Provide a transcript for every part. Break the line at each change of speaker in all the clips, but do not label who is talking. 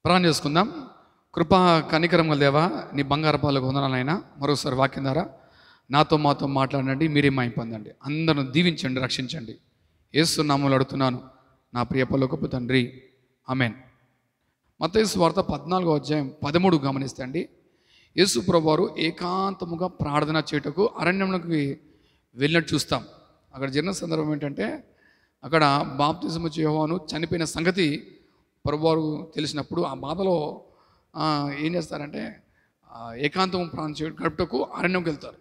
ప్రార్థన చేసుకుందాం. కృపా కనికరం గల దేవా, నీ బంగారు పాలకు వందనాలైనా మరోసారి వాక్యం ద్వారా నాతో మాతో మాట్లాడండి, మీరే మహిమ పొందండి. అందరిని దీవించండి, రక్షించండి. యేసు నామములో అడుగుతున్నాను నా ప్రియ పరలోకపు తండ్రి, ఆమేన్. మత్తయి సువార్త 14వ అధ్యాయం 13 గమనిస్తే అండి, యేసు ప్రభువారు ఏకాంతముగా ప్రార్థన చేయుటకు అరణ్యంలోకి వెళ్ళినట్టు చూస్తాం. అక్కడ జరిగిన సందర్భం ఏంటంటే, అక్కడ బాప్తిజం ఇచ్చే యోహాను చనిపోయిన సంగతి ప్రభువారు తెలిసినప్పుడు ఆ బాధలో ఏం చేస్తారంటే ఏకాంతం ప్రార్థన చేయడం గడుపుటకు అరణ్యంకి వెళ్తారు.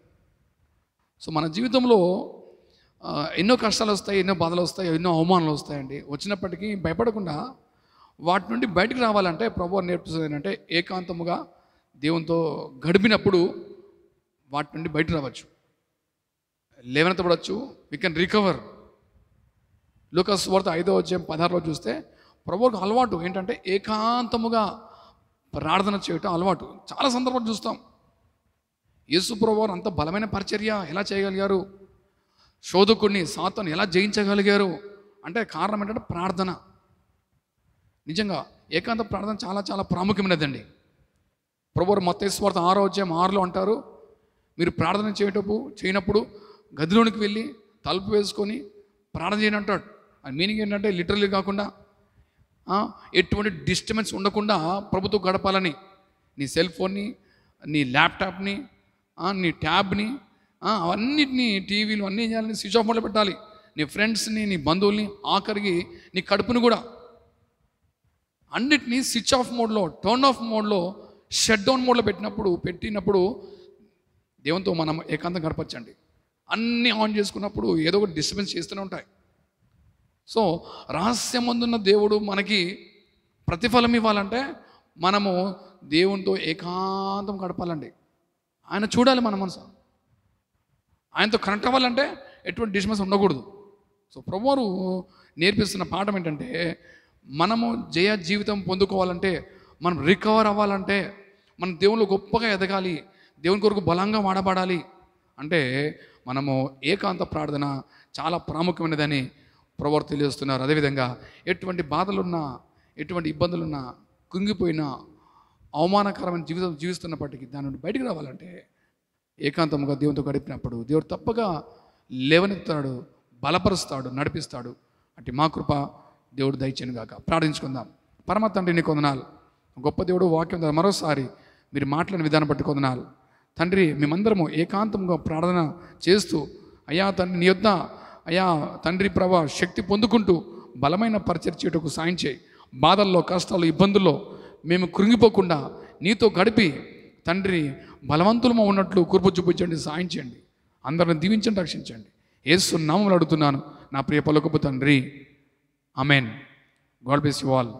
సో మన జీవితంలో ఎన్నో కష్టాలు వస్తాయి, ఎన్నో బాధలు వస్తాయి, ఎన్నో అవమానాలు వస్తాయండి. వచ్చినప్పటికీ భయపడకుండా వాటి నుండి బయటకు రావాలంటే ప్రభువారు నేర్పిస్తుంది ఏంటంటే, ఏకాంతముగా దేవునితో గడిపినప్పుడు వాటి నుండి బయటకు రావచ్చు, లేవనెత్తబడవచ్చు, వీ కెన్ రికవర్. లూకాసు సువార్త 5వ అధ్యాయం 16లో చూస్తే ప్రభువుకు అలవాటు ఏంటంటే ఏకాంతముగా ప్రార్థన చేయటం అలవాటు. చాలా సందర్భాలు చూస్తాం. యేసు ప్రభువారు అంత బలమైన పరిచర్య ఎలా చేయగలిగారు, శోధకుడిని సాతాను ఎలా జయించగలిగారు అంటే కారణం ఏంటంటే ప్రార్థన. నిజంగా ఏకాంత ప్రార్థన చాలా చాలా ప్రాముఖ్యమైనదండి. ప్రభువారు మత్తయి సువార్త 6వ అధ్యాయం 6లో అంటారు, మీరు ప్రార్థన చేయనప్పుడు గదిలోనికి వెళ్ళి తలుపు వేసుకొని ప్రార్థన చేయని అంటాడు. అది మీనింగ్ ఏంటంటే లిటరల్లీ కాకుండా ఎటువంటి డిస్టర్బెన్స్ ఉండకుండా ప్రభుతో గడపాలని. నీ సెల్ ఫోన్ని, నీ ల్యాప్టాప్ని, నీ ట్యాబ్ని, అవన్నిటినీ, టీవీలు అన్నీ చేయాలని స్విచ్ ఆఫ్ మోడ్లో పెట్టాలి. నీ ఫ్రెండ్స్ని, నీ బంధువుల్ని, ఆఖరికి నీ కడుపుని కూడా అన్నిటినీ స్విచ్ ఆఫ్ మోడ్లో, టర్న్ ఆఫ్ మోడ్లో, షట్ డౌన్ మోడ్లో పెట్టినప్పుడు దేవునితో మనం ఏకాంతం గడపచ్చండి. అన్నీ ఆన్ చేసుకున్నప్పుడు ఏదో ఒకటి డిస్టర్బెన్స్ చేస్తూనే ఉంటాయి. సో రహస్యమందున్న దేవుడు మనకి ప్రతిఫలం ఇవ్వాలంటే మనము దేవునితో ఏకాంతం గడపాలండి. ఆయన చూడాలి మన మనసు. ఆయనతో కనెక్ట్ అవ్వాలంటే ఎటువంటి డిస్టర్బెన్స్ ఉండకూడదు. సో ప్రభువారు నేర్పిస్తున్న పాఠం ఏంటంటే, మనము జయ జీవితం పొందుకోవాలంటే, మనం రికవర్ అవ్వాలంటే, మనం దేవునిలో గొప్పగా ఎదగాలి, దేవుని కొరకు బలంగా వాడబడాలి అంటే మనము ఏకాంత ప్రార్థన చాలా ప్రాముఖ్యమైనదని ప్రభువారు తెలియజేస్తున్నారు. అదేవిధంగా ఎటువంటి బాధలున్నా, ఎటువంటి ఇబ్బందులున్నా, కుంగిపోయినా, అవమానకరమైన జీవితం జీవిస్తున్నప్పటికీ దాని నుండి బయటికి రావాలంటే ఏకాంతంగా దేవునితో గడిపినప్పుడు దేవుడు తప్పగా లేవనెత్తాడు, బలపరుస్తాడు, నడిపిస్తాడు. అంటే మా కృప దేవుడు దయచేయను గాక. ప్రార్థించుకుందాం. పరమ తండ్రి, నీ కొందనాలు. గొప్ప దేవుడు వాక్యం ద్వారా మరోసారి మీరు మాట్లాడిన విధానం బట్టి కొందనాలు తండ్రి. మేమందరము ఏకాంతంగా ప్రార్థన చేస్తూ అయ్యా తండ్రి నీ యొద్ద అయ్యా తండ్రి ప్రభా శక్తి పొందుకుంటూ బలమైన పరిచర్య చేయటకు సాయం చేయి. బాధల్లో, కష్టాలు, ఇబ్బందుల్లో మేము కృంగిపోకుండా నీతో గడిపి తండ్రి బలవంతులము ఉన్నట్లు కృప చూపించండి, సాయం చేయండి. అందరిని దీవించండి, రక్షించండి. యేసు నామములో అడుగుతున్నాను నా ప్రియ పరలోకపు తండ్రి, amen. God bless you all.